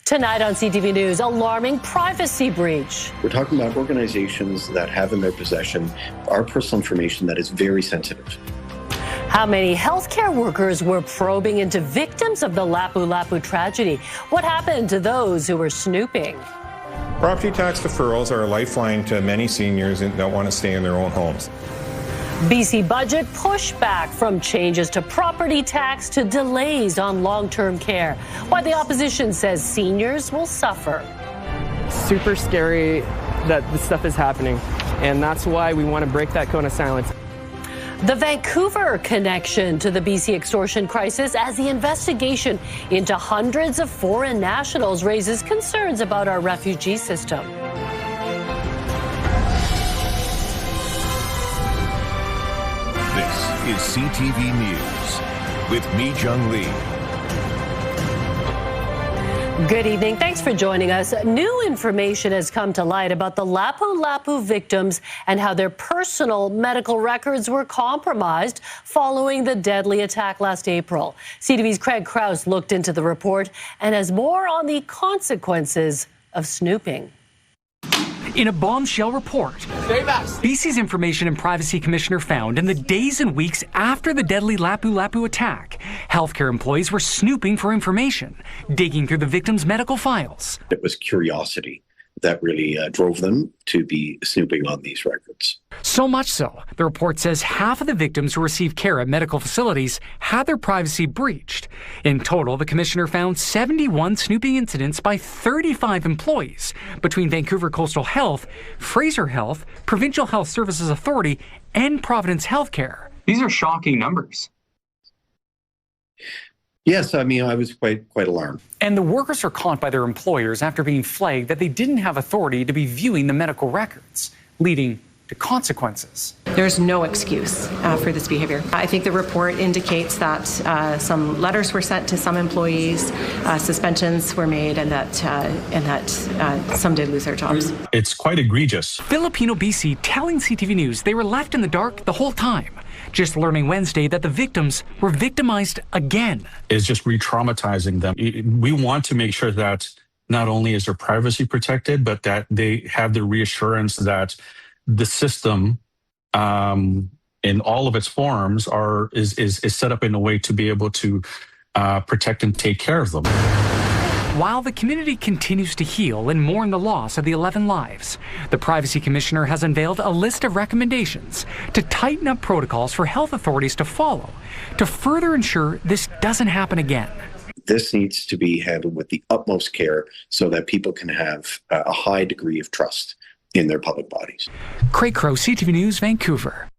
Tonight on CTV News, alarming privacy breach. We're talking about organizations that have in their possession our personal information that is very sensitive. How many healthcare workers were probing into victims of the Lapu Lapu tragedy? What happened to those who were snooping? Property tax deferrals are a lifeline to many seniors that want to stay in their own homes. BC budget pushback, from changes to property tax to delays on long-term care. Why the opposition says seniors will suffer. Super scary that this stuff is happening, and that's why we want to break that cone of silence. The Vancouver connection to the BC extortion crisis, as the investigation into hundreds of foreign nationals raises concerns about our refugee system. This is CTV News with me, Jung Lee. Good evening. Thanks for joining us. New information has come to light about the Lapu Lapu victims and how their personal medical records were compromised following the deadly attack last April. CTV's Craig Krause looked into the report and has more on the consequences of snooping. In a bombshell report, BC's Information and Privacy Commissioner found in the days and weeks after the deadly Lapu Lapu attack, healthcare employees were snooping for information, digging through the victims' medical files. It was curiosity that really drove them to be snooping on these records. So much so, the report says half of the victims who received care at medical facilities had their privacy breached. In total, the commissioner found 71 snooping incidents by 35 employees between Vancouver Coastal Health, Fraser Health, Provincial Health Services Authority, and Providence Healthcare. These are shocking numbers. Yes, I mean, I was quite alarmed. And the workers are caught by their employers after being flagged that they didn't have authority to be viewing the medical records, leading to consequences. There's no excuse for this behavior. I think the report indicates that some letters were sent to some employees, suspensions were made, and that some did lose their jobs. It's quite egregious. Filipino BC telling CTV News they were left in the dark the whole time, just learning Wednesday that the victims were victimized again. It's just re-traumatizing them. We want to make sure that not only is their privacy protected, but that they have the reassurance that the system in all of its forms is set up in a way to be able to protect and take care of them. While the community continues to heal and mourn the loss of the 11 lives, the Privacy Commissioner has unveiled a list of recommendations to tighten up protocols for health authorities to follow to further ensure this doesn't happen again. This needs to be handled with the utmost care so that people can have a high degree of trust in their public bodies. Craig Krause, CTV News, Vancouver.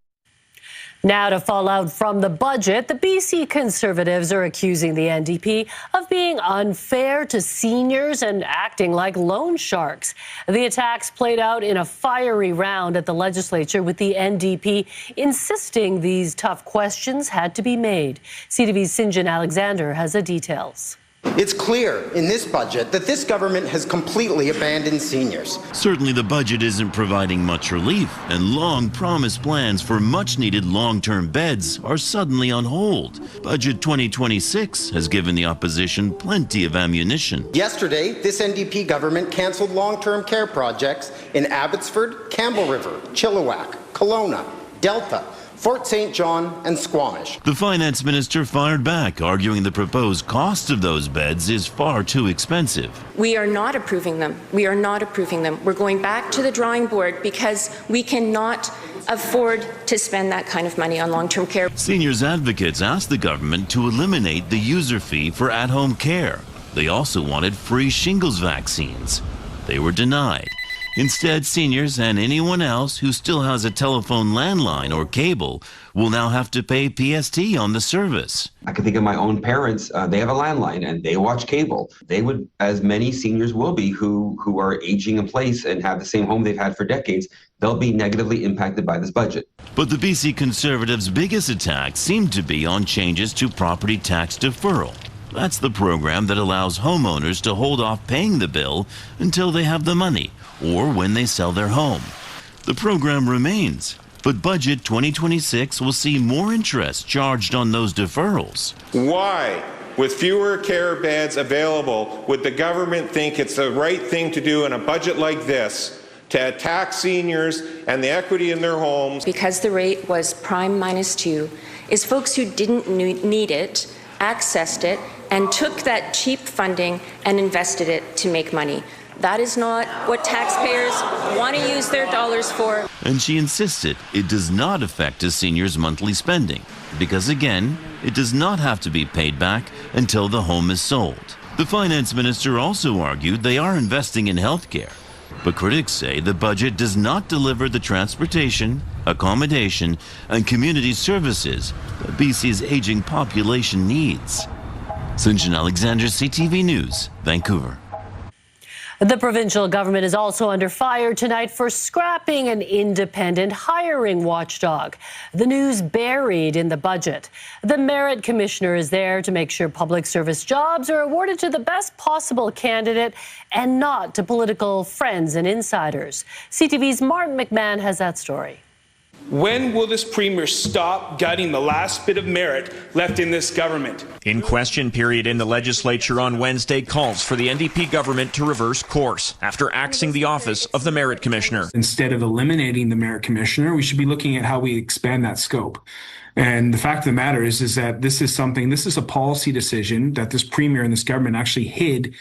Now to fallout from the budget, the BC Conservatives are accusing the NDP of being unfair to seniors and acting like loan sharks. The attacks played out in a fiery round at the legislature, with the NDP insisting these tough questions had to be made. CTV's Sinjan Alexander has the details. It's clear in this budget that this government has completely abandoned seniors. Certainly the budget isn't providing much relief, and long-promised plans for much-needed long-term beds are suddenly on hold. Budget 2026 has given the opposition plenty of ammunition. Yesterday, this NDP government cancelled long-term care projects in Abbotsford, Campbell River, Chilliwack, Kelowna, Delta, Fort St. John and Squamish. The finance minister fired back, arguing the proposed cost of those beds is far too expensive. We are not approving them. We are not approving them. We're going back to the drawing board because we cannot afford to spend that kind of money on long-term care. Seniors advocates asked the government to eliminate the user fee for at-home care. They also wanted free shingles vaccines. They were denied. Instead, seniors and anyone else who still has a telephone landline or cable will now have to pay PST on the service. I can think of my own parents. They have a landline and they watch cable. They would, as many seniors will be who are aging in place and have the same home they've had for decades, they'll be negatively impacted by this budget. But the BC Conservatives' biggest attack seemed to be on changes to property tax deferral. That's the program that allows homeowners to hold off paying the bill until they have the money, or when they sell their home. The program remains, but Budget 2026 will see more interest charged on those deferrals. Why with fewer care beds available, would the government think it's the right thing to do in a budget like this to attack seniors and the equity in their homes? Because the rate was prime -2, is folks who didn't need it accessed it and took that cheap funding and invested it to make money. That is not what taxpayers want to use their dollars for. And she insisted it does not affect a senior's monthly spending because, again, it does not have to be paid back until the home is sold. The finance minister also argued they are investing in health care, but critics say the budget does not deliver the transportation, accommodation, and community services that BC's aging population needs. Sunjan Alexander, CTV News, Vancouver. The provincial government is also under fire tonight for scrapping an independent hiring watchdog. The news buried in the budget. The Merit Commissioner is there to make sure public service jobs are awarded to the best possible candidate and not to political friends and insiders. CTV's Martin McMahon has that story. When will this Premier stop gutting the last bit of merit left in this government? In question period in the legislature on Wednesday calls for the NDP government to reverse course after axing the office of the Merit Commissioner. Instead of eliminating the Merit Commissioner, we should be looking at how we expand that scope. And the fact of the matter is that this is a policy decision that this Premier and this government actually hid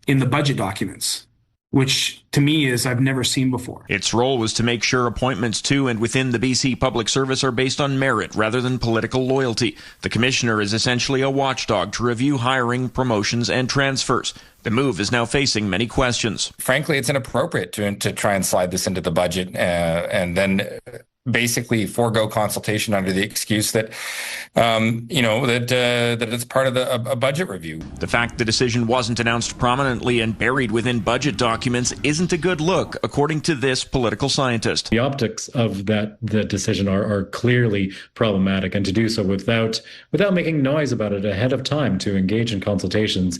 in the budget documents, which to me is I've never seen before. Its role was to make sure appointments to and within the BC Public Service are based on merit rather than political loyalty. The Commissioner is essentially a watchdog to review hiring, promotions, and transfers. The move is now facing many questions. Frankly, it's inappropriate to try and slide this into the budget and then basically forego consultation under the excuse that, that it's part of a budget review. The fact the decision wasn't announced prominently and buried within budget documents isn't a good look, according to this political scientist. The optics of the decision are clearly problematic, and to do so without making noise about it ahead of time to engage in consultations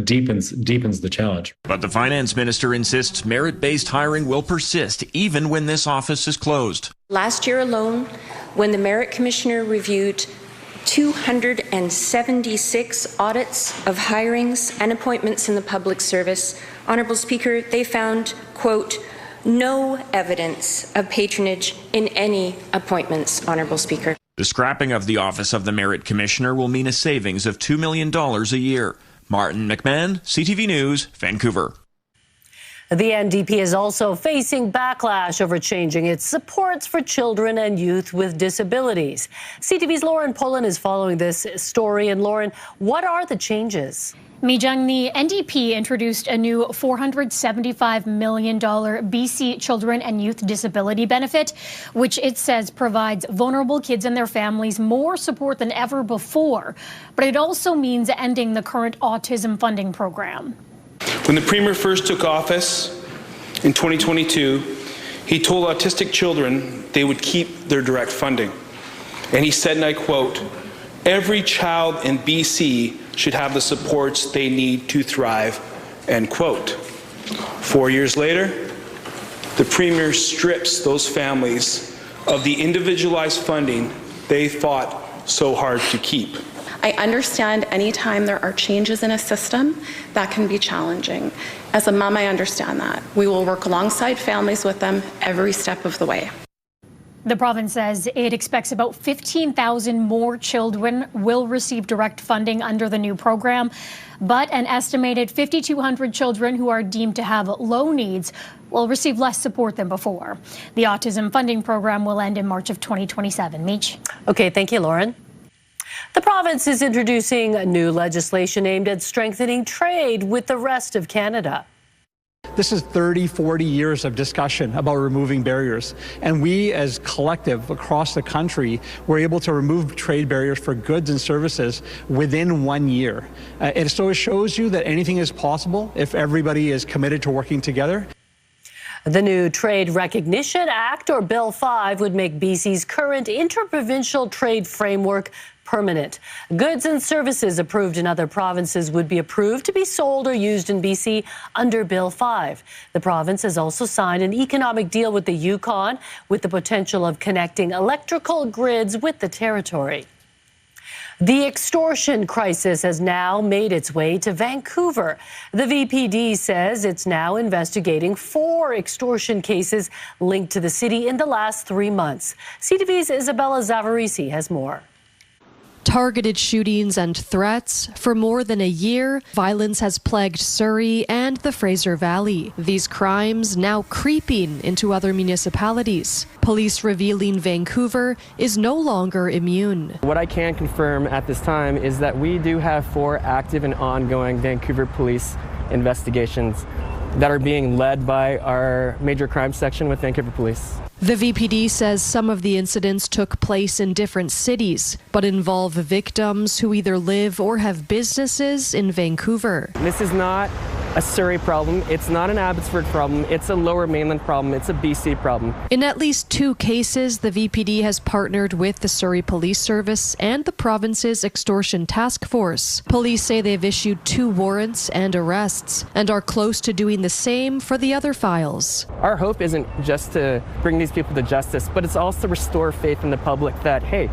deepens the challenge. But the finance minister insists merit-based hiring will persist even when this office is closed. Last year alone, when the Merit Commissioner reviewed 276 audits of hirings and appointments in the public service, Honourable Speaker, they found, quote, no evidence of patronage in any appointments, Honourable Speaker. The scrapping of the office of the Merit Commissioner will mean a savings of $2 million a year. Martin McMahon, CTV News, Vancouver. The NDP is also facing backlash over changing its supports for children and youth with disabilities. CTV's Lauren Pullen is following this story. And Lauren, what are the changes? Mijung, the NDP introduced a new $475 million BC Children and Youth Disability Benefit, which it says provides vulnerable kids and their families more support than ever before. But it also means ending the current autism funding program. When the Premier first took office in 2022, he told autistic children they would keep their direct funding. And he said, and I quote, every child in BC should have the supports they need to thrive, end quote. 4 years later, the Premier strips those families of the individualized funding they fought so hard to keep. I understand anytime there are changes in a system, that can be challenging. As a mom, I understand that. We will work alongside families with them every step of the way. The province says it expects about 15,000 more children will receive direct funding under the new program, but an estimated 5,200 children who are deemed to have low needs will receive less support than before. The autism funding program will end in March of 2027. Meech. Okay, thank you, Lauren. The province is introducing new legislation aimed at strengthening trade with the rest of Canada. This is 30, 40 years of discussion about removing barriers. And we as collective across the country were able to remove trade barriers for goods and services within 1 year. And so it shows you that anything is possible if everybody is committed to working together. The new Trade Recognition Act, or Bill 5, would make BC's current interprovincial trade framework permanent. Goods and services approved in other provinces would be approved to be sold or used in BC under Bill 5. The province has also signed an economic deal with the Yukon with the potential of connecting electrical grids with the territory. The extortion crisis has now made its way to Vancouver. The VPD says it's now investigating 4 extortion cases linked to the city in the last 3 months. CTV's Isabella Zavarisi has more. Targeted shootings and threats. For more than a year, violence has plagued Surrey and the Fraser Valley. These crimes now creeping into other municipalities. Police revealing Vancouver is no longer immune. What I can confirm at this time is that we do have 4 active and ongoing Vancouver police investigations that are being led by our major crime section with Vancouver Police. The VPD says some of the incidents took place in different cities, but involve victims who either live or have businesses in Vancouver. This is not a Surrey problem. It's not an Abbotsford problem. It's a Lower Mainland problem. It's a BC problem. In at least 2 cases, the VPD has partnered with the Surrey Police Service and the province's Extortion Task Force. Police say they've issued 2 warrants and arrests and are close to doing the same for the other files. Our hope isn't just to bring these people to justice, but it's also to restore faith in the public that, hey,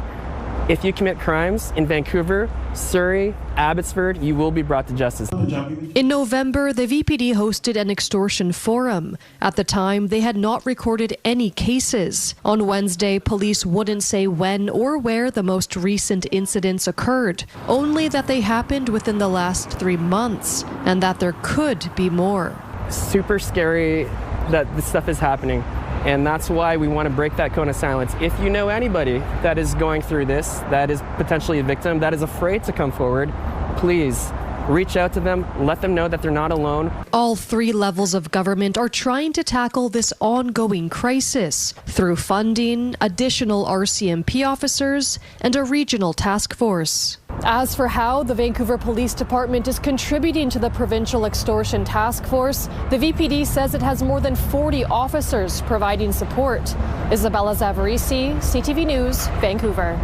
if you commit crimes in Vancouver, Surrey, Abbotsford, you will be brought to justice. In November, the VPD hosted an extortion forum. At the time, they had not recorded any cases. On Wednesday, police wouldn't say when or where the most recent incidents occurred, only that they happened within the last 3 months and that there could be more. Super scary that this stuff is happening. And that's why we want to break that cone of silence. If you know anybody that is going through this, that is potentially a victim, that is afraid to come forward, please reach out to them, let them know that they're not alone. All 3 levels of government are trying to tackle this ongoing crisis through funding, additional RCMP officers, and a regional task force. As for how the Vancouver Police Department is contributing to the Provincial Extortion Task Force, the VPD says it has more than 40 officers providing support. Isabella Zavarisi, CTV News, Vancouver.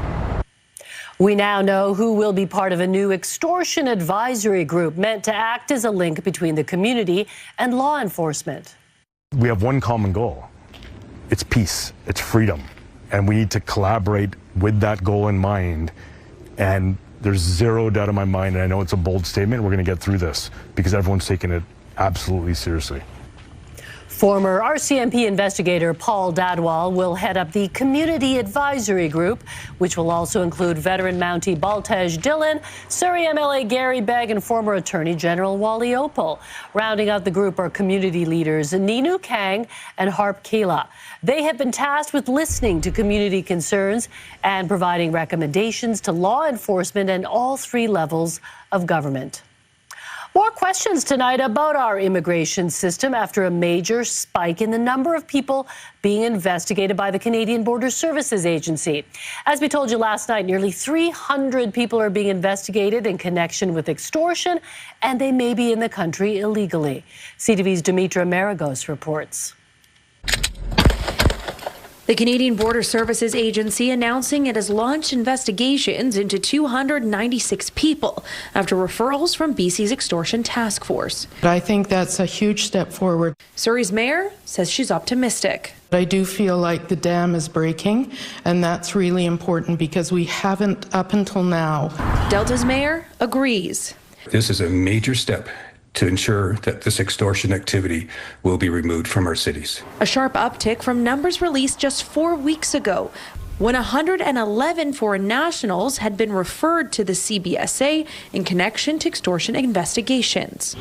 We now know who will be part of a new extortion advisory group meant to act as a link between the community and law enforcement. We have one common goal. It's peace, it's freedom, and we need to collaborate with that goal in mind. And there's zero doubt in my mind, and I know it's a bold statement, we're going to get through this because everyone's taking it absolutely seriously. Former RCMP investigator Paul Dadwal will head up the Community Advisory Group, which will also include veteran Mountie Baltej Dillon, Surrey MLA Gary Begg, and former Attorney General Wally Opal. Rounding out the group are community leaders Ninu Kang and Harp Kela. They have been tasked with listening to community concerns and providing recommendations to law enforcement and all 3 levels of government. More questions tonight about our immigration system after a major spike in the number of people being investigated by the Canadian Border Services Agency. As we told you last night, nearly 300 people are being investigated in connection with extortion, and they may be in the country illegally. CTV's Dimitra Maragos reports. The Canadian Border Services Agency announcing it has launched investigations into 296 people after referrals from BC's Extortion Task Force. I think that's a huge step forward. Surrey's mayor says she's optimistic. I do feel like the dam is breaking, and that's really important because we haven't up until now. Delta's mayor agrees. This is a major step to ensure that this extortion activity will be removed from our cities. A sharp uptick from numbers released just 4 weeks ago, when 111 foreign nationals had been referred to the CBSA in connection to extortion investigations.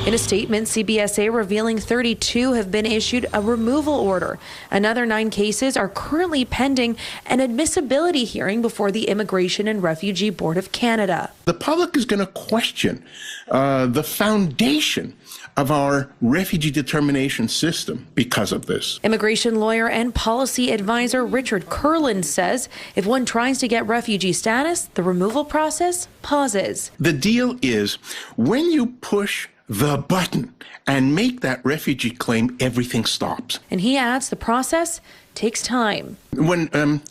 In a statement, CBSA revealing 32 have been issued a removal order. Another 9 cases are currently pending an admissibility hearing before the Immigration and Refugee Board of Canada. The public is going to question the foundation of our refugee determination system because of this. Immigration lawyer and policy advisor Richard Kurland says if one tries to get refugee status, the removal process pauses. The deal is when you push the button and make that refugee claim, everything stops. And he adds the process takes time. When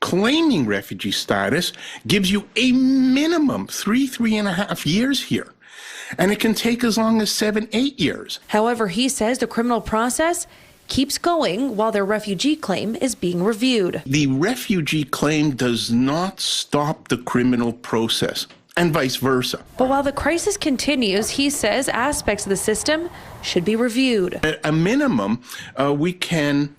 claiming refugee status gives you a minimum 3.5 years here. And it can take as long as 7-8 years. However, he says the criminal process keeps going while their refugee claim is being reviewed. The refugee claim does not stop the criminal process, and vice versa. But while the crisis continues, he says aspects of the system should be reviewed. At a minimum, we can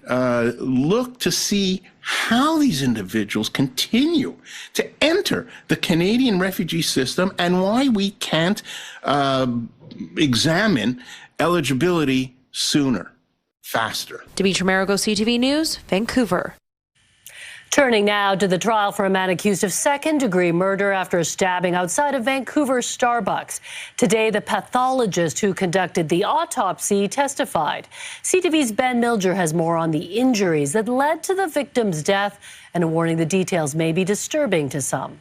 look to see how these individuals continue to enter the Canadian refugee system and why we can't examine eligibility sooner, faster. Demetra Marigo, CTV News, Vancouver. Turning now to the trial for a man accused of second-degree murder after a stabbing outside of Vancouver Starbucks. Today, the pathologist who conducted the autopsy testified. CTV's Ben Milger has more on the injuries that led to the victim's death and a warning the details may be disturbing to some.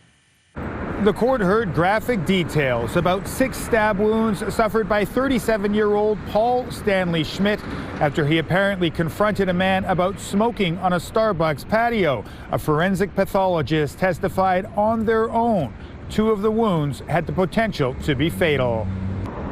The court heard graphic details about 6 stab wounds suffered by 37-year-old Paul Stanley Schmidt after he apparently confronted a man about smoking on a Starbucks patio. A forensic pathologist testified on their own. 2 of the wounds had the potential to be fatal.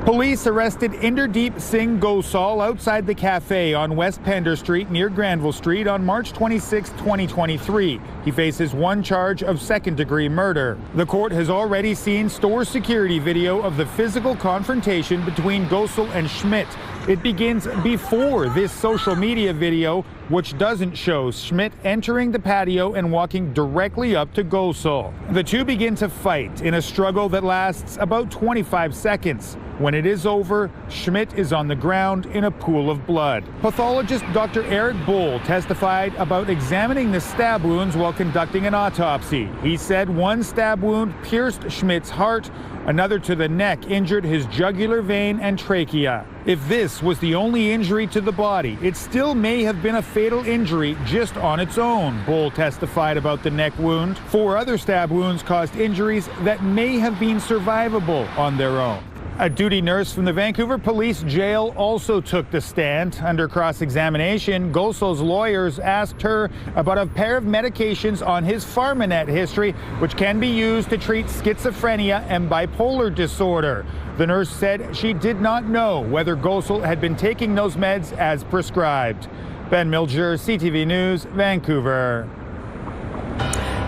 Police arrested Inderdeep Singh Gosal outside the cafe on West Pender Street near Granville Street on March 26, 2023. He faces 1 charge of second-degree murder. The court has already seen store security video of the physical confrontation between Gosal and Schmidt. It begins before this social media video, which doesn't show Schmidt entering the patio and walking directly up to Gosal. The two begin to fight in a struggle that lasts about 25 seconds. When it is over, Schmidt is on the ground in a pool of blood. Pathologist Dr. Eric Bull testified about examining the stab wounds while conducting an autopsy. He said 1 stab wound pierced Schmidt's heart, another to the neck injured his jugular vein and trachea. If this was the only injury to the body, it still may have been a fatal injury just on its own. Bull testified about the neck wound. 4 other stab wounds caused injuries that may have been survivable on their own. A duty nurse from the Vancouver Police Jail also took the stand. Under cross-examination, Gosal's lawyers asked her about a pair of medications on his Pharmanet history, which can be used to treat schizophrenia and bipolar disorder. The nurse said she did not know whether Gosal had been taking those meds as prescribed. Ben Milger, CTV News, Vancouver.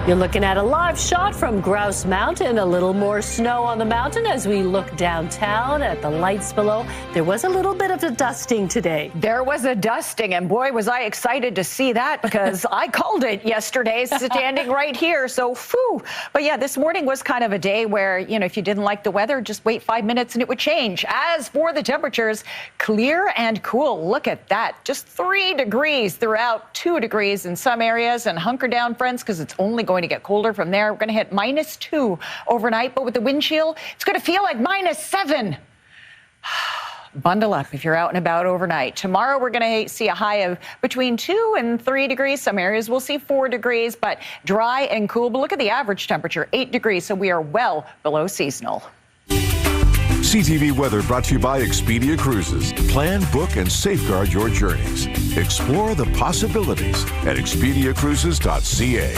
You're looking at a live shot from Grouse Mountain. A little more snow on the mountain as we look downtown at the lights below. There was a little bit of a dusting today. There was a dusting, and boy, was I excited to see that because I called it yesterday standing right here. So, phew. But yeah, this morning was kind of a day where, you know, if you didn't like the weather, just wait 5 minutes and it would change. As for the temperatures, clear and cool. Look at that. Just 3 degrees throughout, 2 degrees in some areas. And hunker down, friends, because it's only going to get colder from there. We're going to hit -2 overnight, but with the wind chill, it's going to feel like -7. Bundle up if you're out and about overnight. Tomorrow, we're going to see a high of between 2 and 3 degrees. Some areas will see 4 degrees, but dry and cool. But look at the average temperature, 8 degrees, so we are well below seasonal. CTV Weather brought to you by Expedia Cruises. Plan, book, and safeguard your journeys. Explore the possibilities at expediacruises.ca.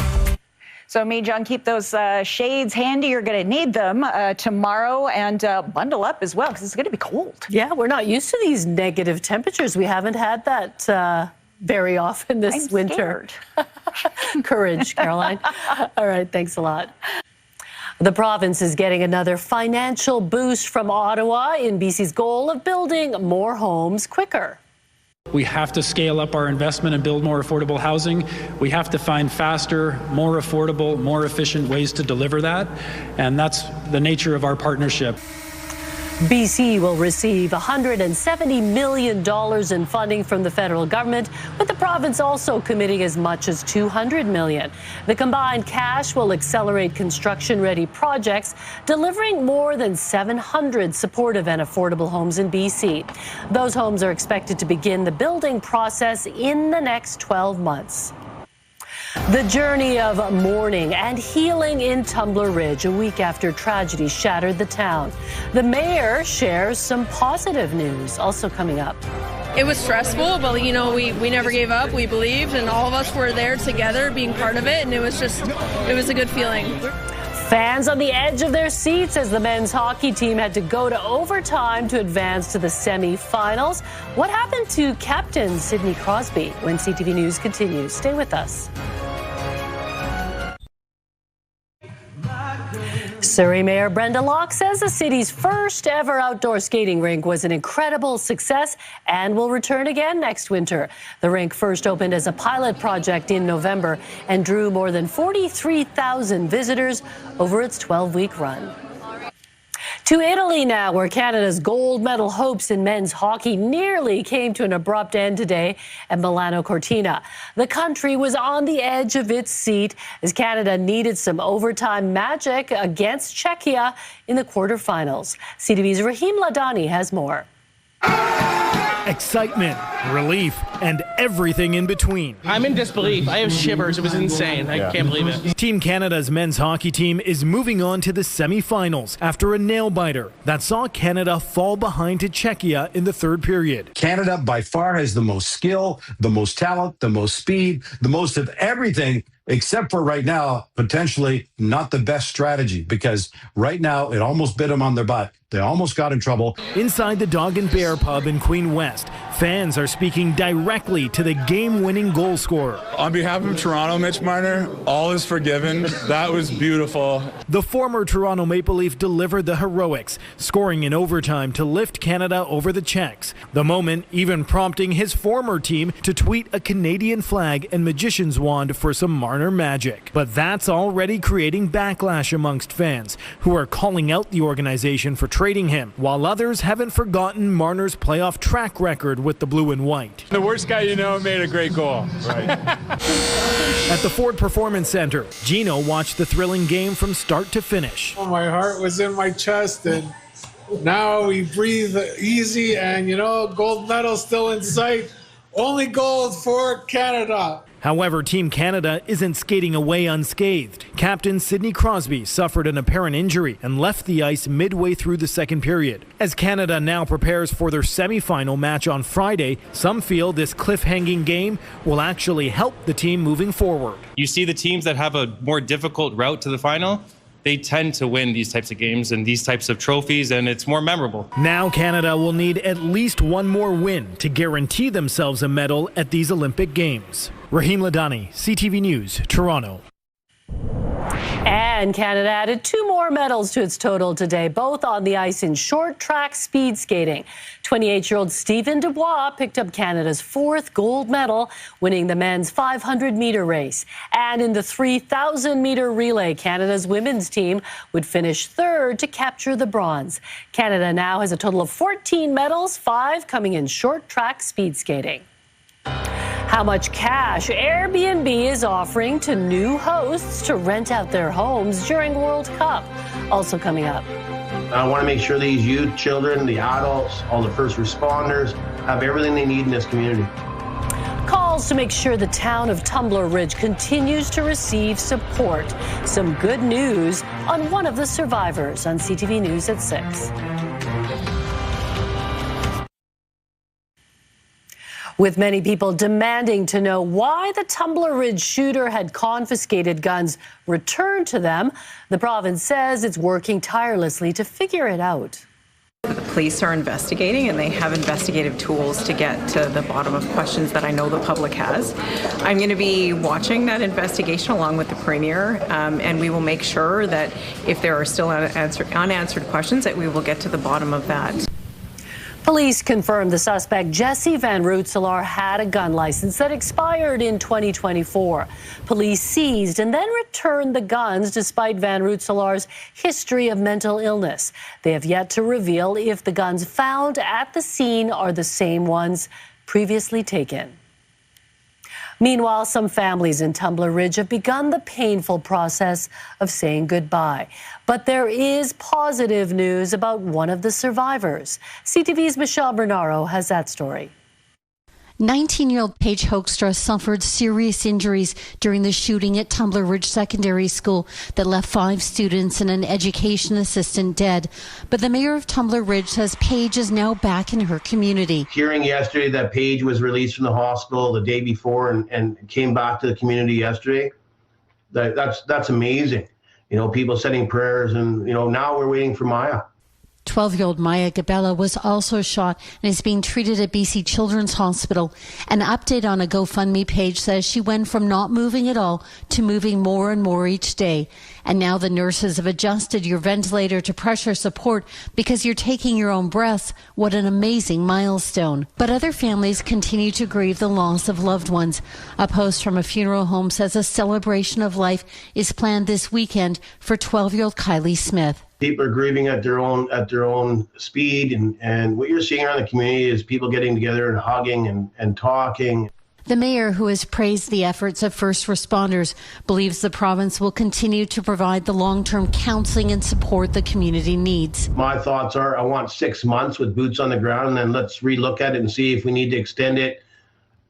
So, John, keep those shades handy. You're going to need them tomorrow, and bundle up as well because it's going to be cold. Yeah, we're not used to these negative temperatures. We haven't had that very often this winter. Courage, Caroline. All right, thanks a lot. The province is getting another financial boost from Ottawa in BC's goal of building more homes quicker. We have to scale up our investment and build more affordable housing. We have to find faster, more affordable, more efficient ways to deliver that. And that's the nature of our partnership. BC will receive $170 million in funding from the federal government, with the province also committing as much as $200 million. The combined cash will accelerate construction-ready projects, delivering more than 700 supportive and affordable homes in BC. Those homes are expected to begin the building process in the next 12 months. The journey of mourning and healing in Tumbler Ridge a week after tragedy shattered the town. The mayor shares some positive news, also coming up. It was stressful, but you know, we never gave up. We believed, and all of us were there together being part of it, and it was a good feeling. Fans on the edge of their seats as the men's hockey team had to go to overtime to advance to the semi-finals. What happened to captain Sidney Crosby? When CTV News continues, stay with us. Surrey Mayor Brenda Locke says the city's first ever outdoor skating rink was an incredible success and will return again next winter. The rink first opened as a pilot project in November and drew more than 43,000 visitors over its 12-week run. To Italy now, where Canada's gold medal hopes in men's hockey nearly came to an abrupt end today at Milano Cortina. The country was on the edge of its seat as Canada needed some overtime magic against Czechia in the quarterfinals. CTV's Rahim Ladani has more. Excitement, relief, and everything in between. I'm in disbelief. I have shivers. It was insane. I can't believe it. Team Canada's men's hockey team is moving on to the semifinals after a nail-biter that saw Canada fall behind to Czechia in the third period. Canada by far has the most skill, the most talent, the most speed, the most of everything, except for right now, potentially not the best strategy, because right now it almost bit them on their butt. They almost got in trouble. Inside the Dog and Bear pub in Queen West, fans are speaking directly to the game-winning goal scorer. On behalf of Toronto, Mitch Marner, all is forgiven. That was beautiful. The former Toronto Maple Leaf delivered the heroics, scoring in overtime to lift Canada over the Czechs. The moment even prompting his former team to tweet a Canadian flag and magician's wand for some Marner magic. But that's already creating backlash amongst fans, who are calling out the organization for trading him, while others haven't forgotten Marner's playoff track record with the blue and white. The worst guy you know made a great goal. Right. At the Ford Performance Center, Gino watched the thrilling game from start to finish. My heart was in my chest, and now we breathe easy, and gold medal still in sight. Only gold for Canada. However, Team Canada isn't skating away unscathed. Captain Sidney Crosby suffered an apparent injury and left the ice midway through the second period. As Canada now prepares for their semi-final match on Friday, some feel this cliff-hanging game will actually help the team moving forward. You see the teams that have a more difficult route to the final, they tend to win these types of games and these types of trophies, and it's more memorable. Now Canada will need at least one more win to guarantee themselves a medal at these Olympic Games. Rahim Ladani, CTV News, Toronto. And Canada added 2 more medals to its total today, both on the ice in short track speed skating. 28-year-old Stephen Dubois picked up Canada's 4th gold medal, winning the men's 500-meter race. And in the 3,000-meter relay, Canada's women's team would finish 3rd to capture the bronze. Canada now has a total of 14 medals, 5 coming in short track speed skating. How much cash Airbnb is offering to new hosts to rent out their homes during World Cup. Also coming up. I want to make sure these youth, children, the adults, all the first responders have everything they need in this community. Calls to make sure the town of Tumbler Ridge continues to receive support. Some good news on one of the survivors on CTV News at 6. With many people demanding to know why the Tumbler Ridge shooter had confiscated guns returned to them, the province says it's working tirelessly to figure it out. The police are investigating, and they have investigative tools to get to the bottom of questions that I know the public has. I'm going to be watching that investigation along with the Premier, and we will make sure that if there are still unanswered questions, that we will get to the bottom of that. Police confirmed the suspect, Jesse Van Rootselaar, had a gun license that expired in 2024. Police seized and then returned the guns despite Van Rootselaar's history of mental illness. They have yet to reveal if the guns found at the scene are the same ones previously taken. Meanwhile, some families in Tumbler Ridge have begun the painful process of saying goodbye. But there is positive news about one of the survivors. CTV's Michelle Bernaro has that story. 19-year-old Paige Hoekstra suffered serious injuries during the shooting at Tumbler Ridge Secondary School that left 5 students and an education assistant dead. But the mayor of Tumbler Ridge says Paige is now back in her community. Hearing yesterday that Paige was released from the hospital the day before and came back to the community yesterday, that's amazing. people sending prayers, and, now we're waiting for Maya. 12-year-old Maya Gabella was also shot and is being treated at BC Children's Hospital. An update on a GoFundMe page says she went from not moving at all to moving more and more each day. And now the nurses have adjusted your ventilator to pressure support because you're taking your own breaths. What an amazing milestone. But other families continue to grieve the loss of loved ones. A post from a funeral home says a celebration of life is planned this weekend for 12-year-old Kylie Smith. People are grieving at their own speed, and what you're seeing around the community is people getting together and hugging and talking. The mayor, who has praised the efforts of first responders, believes the province will continue to provide the long-term counseling and support the community needs. My thoughts are I want 6 months with boots on the ground, and then let's relook at it and see if we need to extend it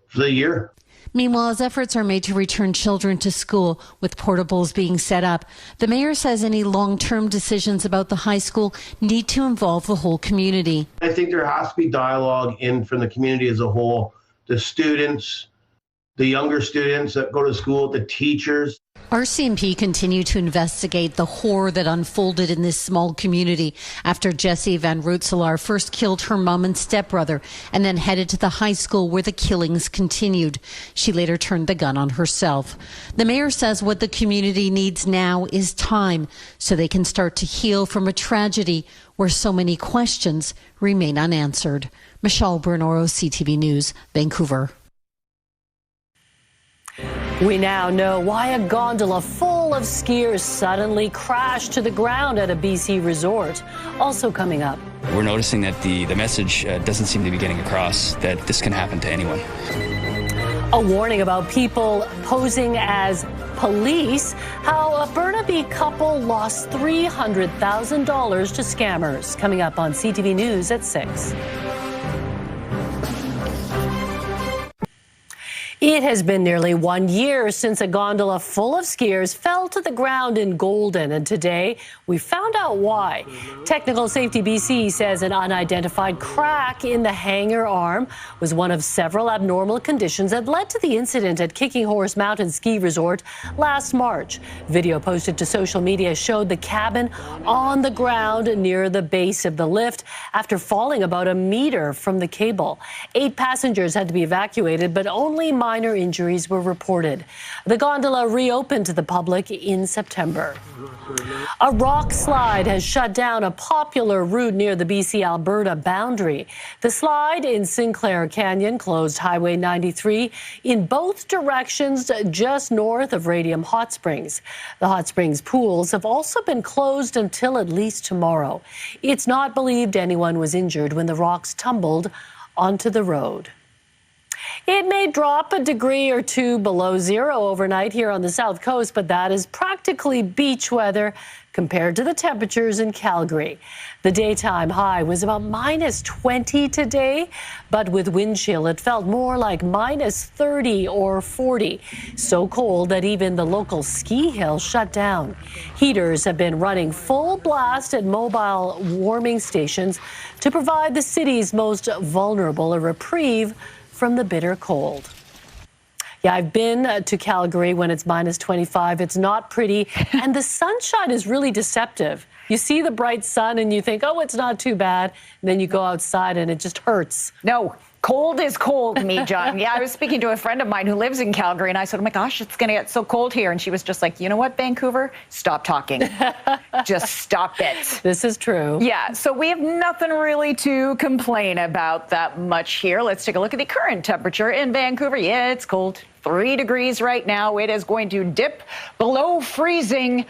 for the year. Meanwhile, as efforts are made to return children to school, with portables being set up, the mayor says any long-term decisions about the high school need to involve the whole community. I think there has to be dialogue from the community as a whole, the students, the younger students that go to school, the teachers. RCMP continue to investigate the horror that unfolded in this small community after Jessie Van Rootselaar first killed her mom and stepbrother and then headed to the high school where the killings continued. She later turned the gun on herself. The mayor says what the community needs now is time so they can start to heal from a tragedy where so many questions remain unanswered. Michelle Bernoro, CTV News, Vancouver. We now know why a gondola full of skiers suddenly crashed to the ground at a BC resort. Also coming up. We're noticing that the message doesn't seem to be getting across that this can happen to anyone. A warning about people posing as police, how a Burnaby couple lost $300,000 to scammers. Coming up on CTV News at 6. It has been nearly 1 year since a gondola full of skiers fell to the ground in Golden, and today we found out why. Technical Safety BC says an unidentified crack in the hanger arm was one of several abnormal conditions that led to the incident at Kicking Horse Mountain Ski Resort last March. Video posted to social media showed the cabin on the ground near the base of the lift after falling about a meter from the cable. 8 passengers had to be evacuated, but only minor injuries were reported. The gondola reopened to the public in September. A rock slide has shut down a popular route near the BC-Alberta boundary. The slide in Sinclair Canyon closed Highway 93 in both directions just north of Radium Hot Springs. The Hot Springs pools have also been closed until at least tomorrow. It's not believed anyone was injured when the rocks tumbled onto the road. It may drop a degree or two below zero overnight here on the South Coast, but that is practically beach weather compared to the temperatures in Calgary. The daytime high was about -20 today, but with wind chill, it felt more like -30 or 40. So cold that even the local ski hill shut down. Heaters have been running full blast at mobile warming stations to provide the city's most vulnerable a reprieve from the bitter cold. Yeah, I've been to Calgary when it's -25. It's not pretty, and the sunshine is really deceptive. You see the bright sun and you think, oh, it's not too bad. And then you go outside and it just hurts. No. Cold is cold, me, John. Yeah, I was speaking to a friend of mine who lives in Calgary, and I said, oh my gosh, it's going to get so cold here. And she was just like, you know what, Vancouver? Stop talking. Just stop it. This is true. Yeah, so we have nothing really to complain about that much here. Let's take a look at the current temperature in Vancouver. Yeah, it's cold. 3 degrees right now. It is going to dip below freezing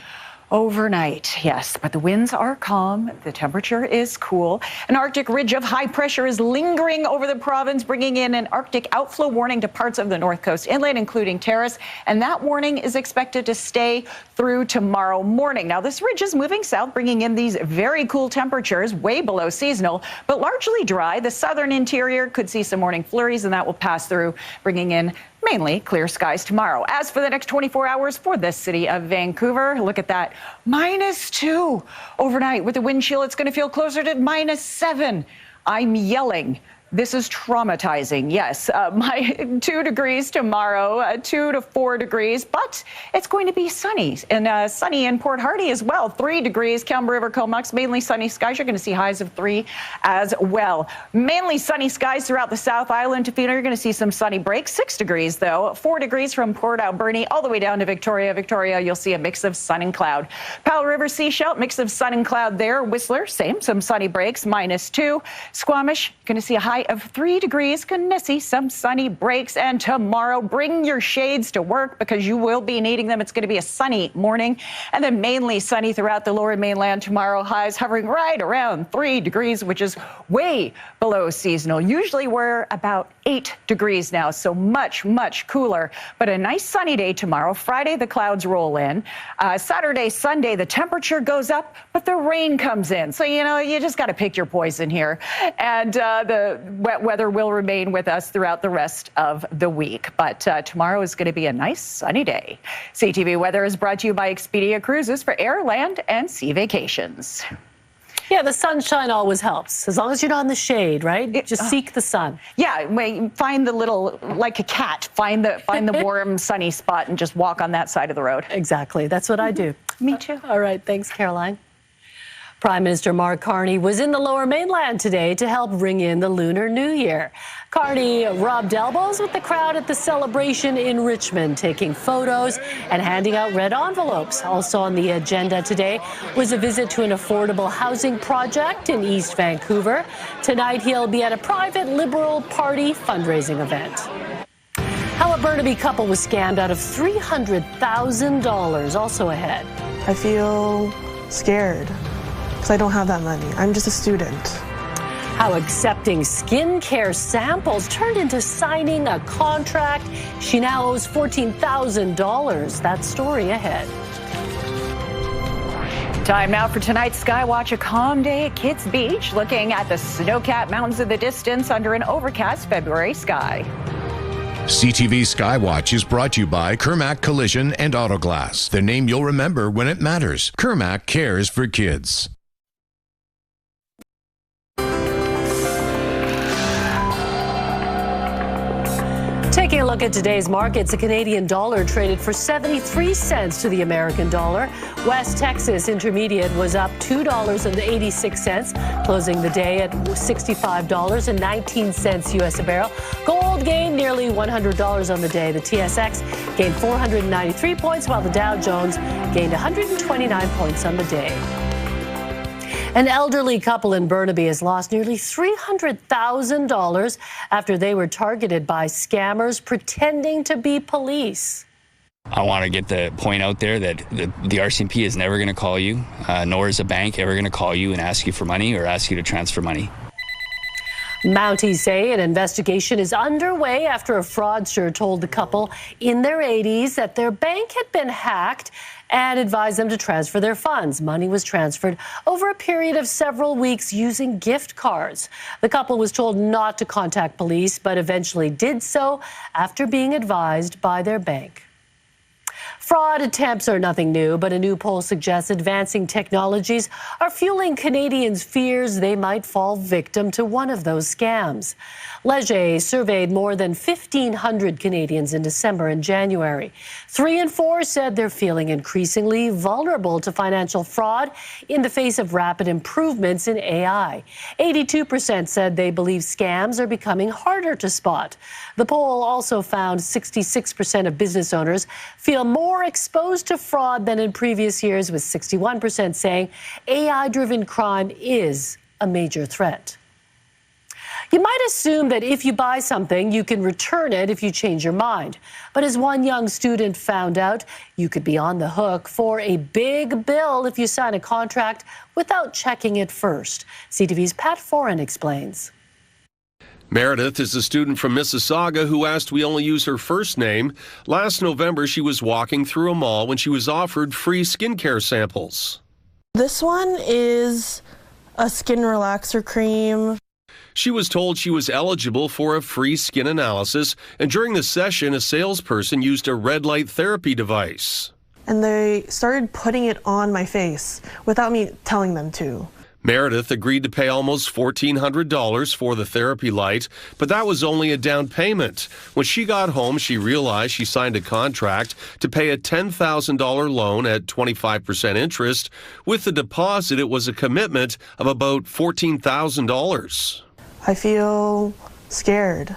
overnight, yes, but the winds are calm. The temperature is cool. An Arctic ridge of high pressure is lingering over the province, bringing in an Arctic outflow warning to parts of the North Coast Inlet, including Terrace, and that warning is expected to stay through tomorrow morning. Now, this ridge is moving south, bringing in these very cool temperatures, way below seasonal, but largely dry. The southern interior could see some morning flurries, and that will pass through, bringing in mainly clear skies tomorrow. As for the next 24 hours for the city of Vancouver, look at that, -2 overnight. With the wind chill, it's going to feel closer to -7. I'm yelling This is traumatizing. Yes, my 2 degrees tomorrow, 2 to 4 degrees, but it's going to be sunny and sunny in Port Hardy as well. 3 degrees, Kelm River, Comox, mainly sunny skies. You're going to see highs of 3 as well. Mainly sunny skies throughout the South Island. Tofino, you're going to see some sunny breaks. 6 degrees though, 4 degrees from Port Alberni all the way down to Victoria. Victoria, you'll see a mix of sun and cloud. Powell River, Seashell, mix of sun and cloud there. Whistler, same, some sunny breaks, -2. Squamish, going to see a high of 3 degrees. Going to see some sunny breaks. And tomorrow, bring your shades to work because you will be needing them. It's going to be a sunny morning and then mainly sunny throughout the lower mainland tomorrow. Highs hovering right around 3 degrees, which is way below seasonal. Usually we're about 8 degrees now, so much, much cooler. But a nice sunny day tomorrow. Friday, the clouds roll in. Saturday, Sunday, the temperature goes up, but the rain comes in. So, you just got to pick your poison here. And the wet weather will remain with us throughout the rest of the week. But tomorrow is going to be a nice sunny day. CTV Weather is brought to you by Expedia Cruises for air, land, and sea vacations. Yeah, the sunshine always helps, as long as you're not in the shade, right? Just seek the sun. Yeah, find the little, like a cat, find the warm, sunny spot and just walk on that side of the road. Exactly. That's what I do. Me too. All right. Thanks, Caroline. Prime Minister Mark Carney was in the Lower Mainland today to help ring in the Lunar New Year. Carney rubbed elbows with the crowd at the celebration in Richmond, taking photos and handing out red envelopes. Also on the agenda today was a visit to an affordable housing project in East Vancouver. Tonight he'll be at a private Liberal Party fundraising event. How a Burnaby couple was scammed out of $300,000, also ahead. I feel scared because I don't have that money. I'm just a student. How accepting skincare samples turned into signing a contract. She now owes $14,000. That story ahead. Time now for tonight's Skywatch, a calm day at Kids Beach, looking at the snow-capped mountains in the distance under an overcast February sky. CTV Skywatch is brought to you by Kermac Collision and Autoglass, the name you'll remember when it matters. Kermac cares for kids. Taking a look at today's markets, the Canadian dollar traded for 73 cents to the American dollar. West Texas Intermediate was up $2.86, closing the day at $65.19 U.S. a barrel. Gold gained nearly $100 on the day. The TSX gained 493 points, while the Dow Jones gained 129 points on the day. An elderly couple in Burnaby has lost nearly $300,000 after they were targeted by scammers pretending to be police. I want to get the point out there that the RCMP is never going to call you, nor is a bank ever going to call you and ask you for money or ask you to transfer money. Mounties say an investigation is underway after a fraudster told the couple in their 80s that their bank had been hacked and advised them to transfer their funds. Money was transferred over a period of several weeks using gift cards. The couple was told not to contact police, but eventually did so after being advised by their bank. Fraud attempts are nothing new, but a new poll suggests advancing technologies are fueling Canadians' fears they might fall victim to one of those scams. Leger surveyed more than 1,500 Canadians in December and January. 3 in 4 said they're feeling increasingly vulnerable to financial fraud in the face of rapid improvements in AI. 82% said they believe scams are becoming harder to spot. The poll also found 66% of business owners feel more exposed to fraud than in previous years, with 61% saying AI-driven crime is a major threat. You might assume that if you buy something, you can return it if you change your mind. But as one young student found out, you could be on the hook for a big bill if you sign a contract without checking it first. CTV's Pat Foran explains. Meredith is a student from Mississauga who asked we only use her first name. Last November, she was walking through a mall when she was offered free skincare samples. This one is a skin relaxer cream. She was told she was eligible for a free skin analysis, and during the session, a salesperson used a red light therapy device. And they started putting it on my face without me telling them to. Meredith agreed to pay almost $1,400 for the therapy light, but that was only a down payment. When she got home, she realized she signed a contract to pay a $10,000 loan at 25% interest. With the deposit, it was a commitment of about $14,000. I feel scared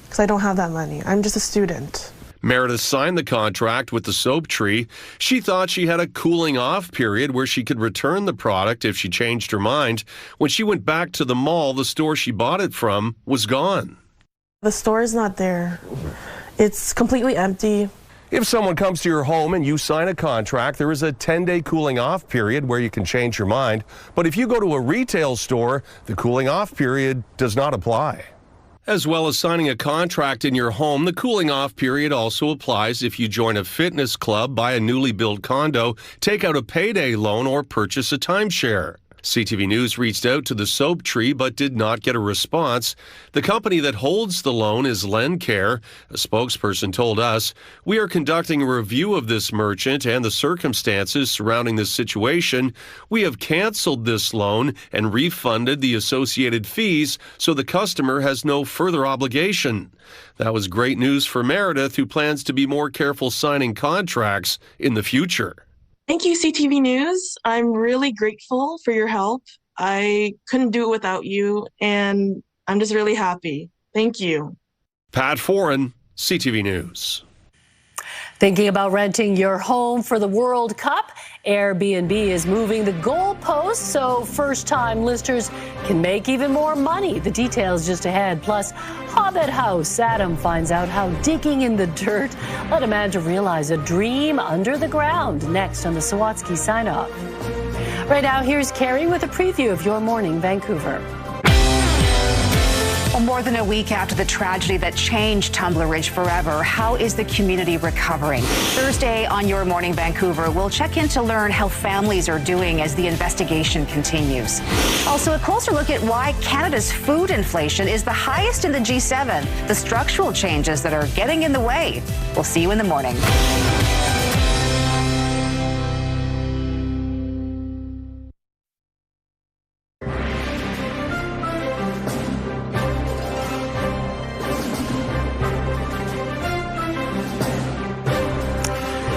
because I don't have that money. I'm just a student. Meredith signed the contract with the soap tree. She thought she had a cooling off period where she could return the product if she changed her mind. When she went back to the mall, the store she bought it from was gone. The store is not there. It's completely empty. If someone comes to your home and you sign a contract, there is a 10-day cooling off period where you can change your mind. But if you go to a retail store, the cooling off period does not apply. As well as signing a contract in your home, the cooling off period also applies if you join a fitness club, buy a newly built condo, take out a payday loan, or purchase a timeshare. CTV News reached out to the soap tree but did not get a response. The company that holds the loan is LendCare. A spokesperson told us, "We are conducting a review of this merchant and the circumstances surrounding this situation. We have canceled this loan and refunded the associated fees, so the customer has no further obligation." That was great news for Meredith, who plans to be more careful signing contracts in the future. Thank you, CTV News. I'm really grateful for your help. I couldn't do it without you, and I'm just really happy. Thank you. Pat Foran, CTV News. Thinking about renting your home for the World Cup? Airbnb is moving the goalposts so first-time listers can make even more money. The details just ahead. Plus, Hobbit House. Adam finds out how digging in the dirt led a man to realize a dream under the ground. Next on the Sawatsky Sign-Off. Right now, here's Carrie with a preview of Your Morning Vancouver. Well, more than a week after the tragedy that changed Tumbler Ridge forever, how is the community recovering? Thursday on Your Morning Vancouver, we'll check in to learn how families are doing as the investigation continues. Also, a closer look at why Canada's food inflation is the highest in the G7, the structural changes that are getting in the way. We'll see you in the morning.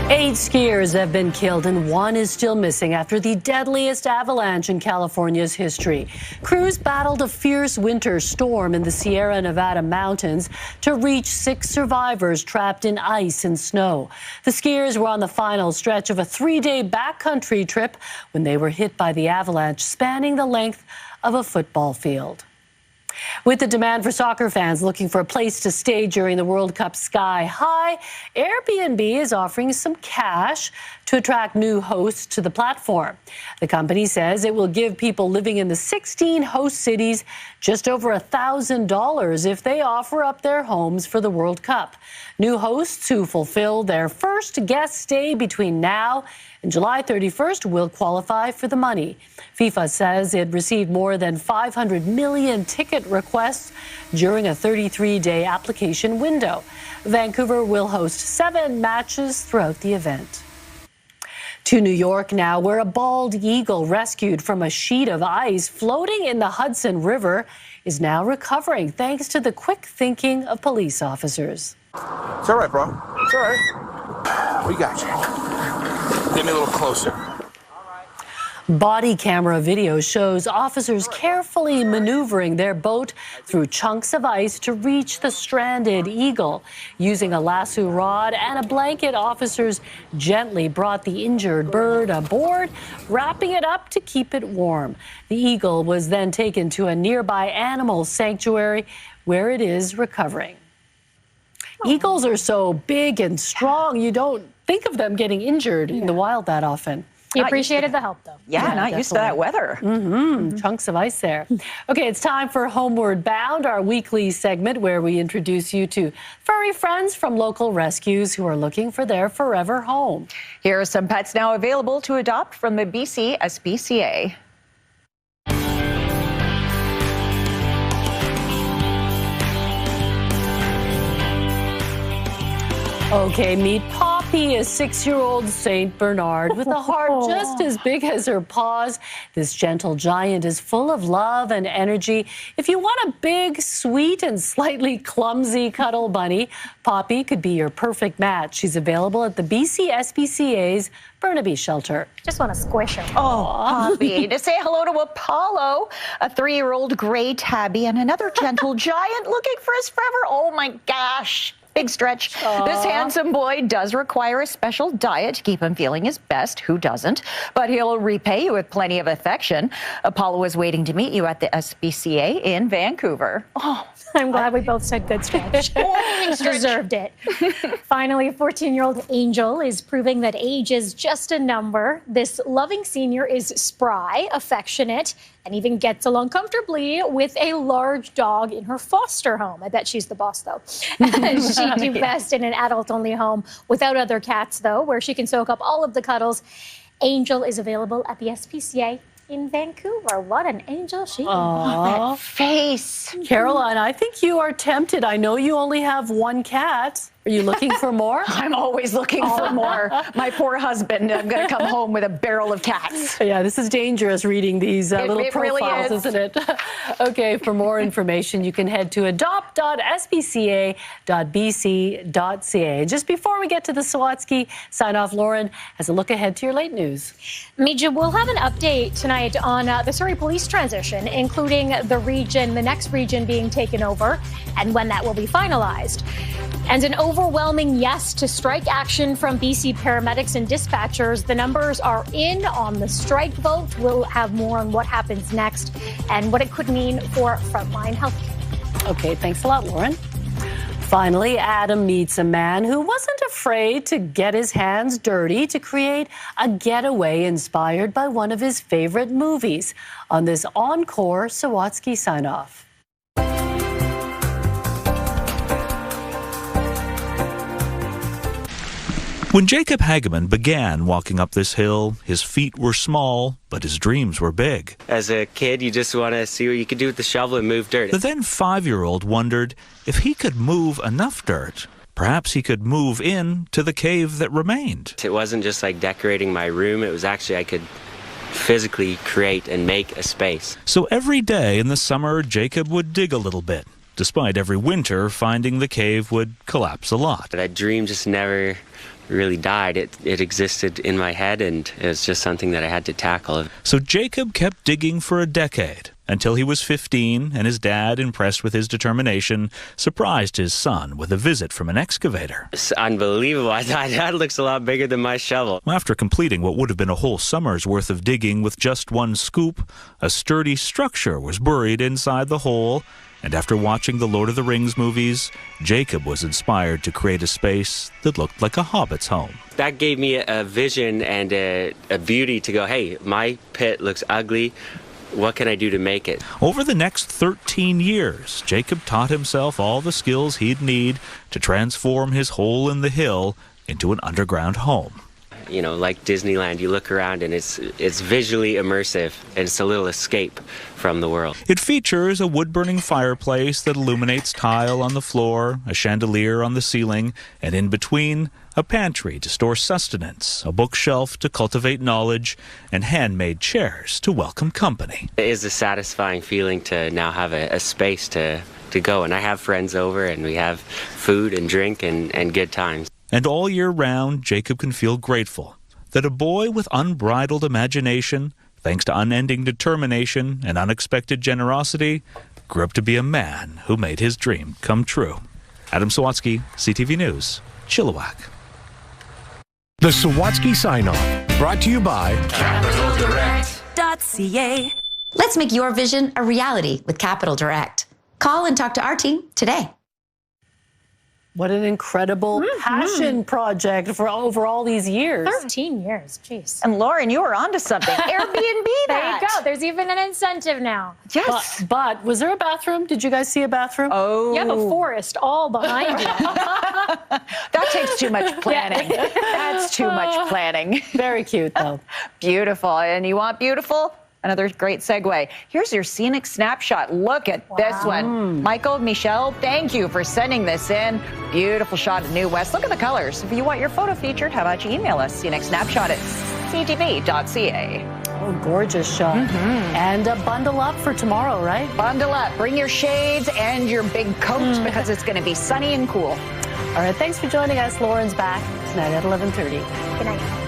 Eight skiers have been killed and one is still missing after the deadliest avalanche in California's history. Crews battled a fierce winter storm in the Sierra Nevada mountains to reach 6 survivors trapped in ice and snow. The skiers were on the final stretch of a 3-day backcountry trip when they were hit by the avalanche spanning the length of a football field. With the demand for soccer fans looking for a place to stay during the World Cup sky high, Airbnb is offering some cash to attract new hosts to the platform. The company says it will give people living in the 16 host cities just over $1,000 if they offer up their homes for the World Cup. New hosts who fulfill their first guest stay between now and July 31st will qualify for the money. FIFA says it received more than 500 million ticket requests during a 33-day application window. Vancouver will host 7 matches throughout the event. To New York now, where a bald eagle rescued from a sheet of ice floating in the Hudson River is now recovering thanks to the quick thinking of police officers. It's all right, bro. It's all right. We got you. Get me a little closer. Body camera video shows officers carefully maneuvering their boat through chunks of ice to reach the stranded eagle. Using a lasso rod and a blanket, officers gently brought the injured bird aboard, wrapping it up to keep it warm. The eagle was then taken to a nearby animal sanctuary where it is recovering. Eagles are so big and strong, you don't think of them getting injured in the wild that often. He appreciated the help, though. Yeah, not used to that weather. Chunks of ice there. Okay, it's time for Homeward Bound, our weekly segment where we introduce you to furry friends from local rescues who are looking for their forever home. Here are some pets now available to adopt from the BC SPCA. Okay, meet Pop Poppy, a 6-year-old Saint Bernard with a heart just as big as her paws. This gentle giant is full of love and energy. If you want a big, sweet, and slightly clumsy cuddle bunny, Poppy could be your perfect match. She's available at the BC SPCA's Burnaby shelter. Just want to squish her. Oh, Poppy. To say hello to Apollo, a 3-year-old gray tabby, and another gentle giant looking for his forever. Oh my gosh. Big stretch. This handsome boy does require a special diet to keep him feeling his best. Who doesn't? But he'll repay you with plenty of affection. Apollo is waiting to meet you at the SPCA in Vancouver. Oh, I'm glad we both said good stretch. Deserved it. Finally, 14-year-old Angel is proving that age is just a number. This loving senior is spry, affectionate, and even gets along comfortably with a large dog in her foster home. I bet she's the boss, though. She'd do best in an adult-only home without other cats, though, where she can soak up all of the cuddles. Angel is available at the SPCA in Vancouver. What an angel she is. Oh, that face. Caroline, I think you are tempted. I know you only have one cat. Are you looking for more? I'm always looking for more. My poor husband, I'm going to come home with a barrel of cats. Yeah, this is dangerous reading these little profiles, really isn't it? Okay, for more information, you can head to adopt.spca.bc.ca. Just before we get to the Sawatsky sign-off, Lauren has a look ahead to your late news. Mija, we'll have an update tonight on the Surrey police transition, including the next region being taken over and when that will be finalized. And an overwhelming yes to strike action from BC paramedics and dispatchers. The numbers are in on the strike vote. We'll have more on what happens next and what it could mean for frontline healthcare. Okay, thanks a lot, Lauren. Finally, Adam meets a man who wasn't afraid to get his hands dirty to create a getaway inspired by one of his favorite movies on this encore Sawatsky sign-off. When Jacob Hageman began walking up this hill, his feet were small, but his dreams were big. As a kid, you just want to see what you could do with the shovel and move dirt. The then 5-year-old wondered if he could move enough dirt, perhaps he could move in to the cave that remained. It wasn't just like decorating my room, it was actually I could physically create and make a space. So every day in the summer, Jacob would dig a little bit, despite every winter finding the cave would collapse a lot. That dream just never really died. It existed in my head, and it was just something that I had to tackle. So Jacob kept digging for a decade, until he was 15, and his dad, impressed with his determination, surprised his son with a visit from an excavator. It's unbelievable. I thought that looks a lot bigger than my shovel. After completing what would have been a whole summer's worth of digging with just one scoop, a sturdy structure was buried inside the hole. And after watching the Lord of the Rings movies, Jacob was inspired to create a space that looked like a Hobbit's home. That gave me a vision and a beauty to go, hey, my pit looks ugly. What can I do to make it? Over the next 13 years, Jacob taught himself all the skills he'd need to transform his hole in the hill into an underground home. You know, like Disneyland, you look around and it's visually immersive, and it's a little escape from the world. It features a wood-burning fireplace that illuminates tile on the floor, a chandelier on the ceiling, and in between, a pantry to store sustenance, a bookshelf to cultivate knowledge, and handmade chairs to welcome company. It is a satisfying feeling to now have a space to go, and I have friends over, and we have food and drink and good times. And all year round, Jacob can feel grateful that a boy with unbridled imagination, thanks to unending determination and unexpected generosity, grew up to be a man who made his dream come true. Adam Sawatsky, CTV News, Chilliwack. The Sawatsky Sign-Off, brought to you by CapitalDirect.ca. Let's make your vision a reality with Capital Direct. Call and talk to our team today. What an incredible passion project for over all these years. 13 years, jeez. And Lauren, you were onto something. Airbnb There you go. There's even an incentive now. Yes. But was there a bathroom? Did you guys see a bathroom? Oh. You have a forest all behind you. That takes too much planning. That's too much planning. Very cute, though. Beautiful. And you want beautiful? Another great segue. Here's your scenic snapshot. Look at this one. Michael, Michelle, thank you for sending this in. Beautiful shot of New West. Look at the colors. If you want your photo featured, how about you email us? Scenic snapshot at ctv.ca. Oh, gorgeous shot. And bundle up for tomorrow, right? Bundle up. Bring your shades and your big coat because it's going to be sunny and cool. All right, thanks for joining us. Lauren's back tonight at 11:30. Good night.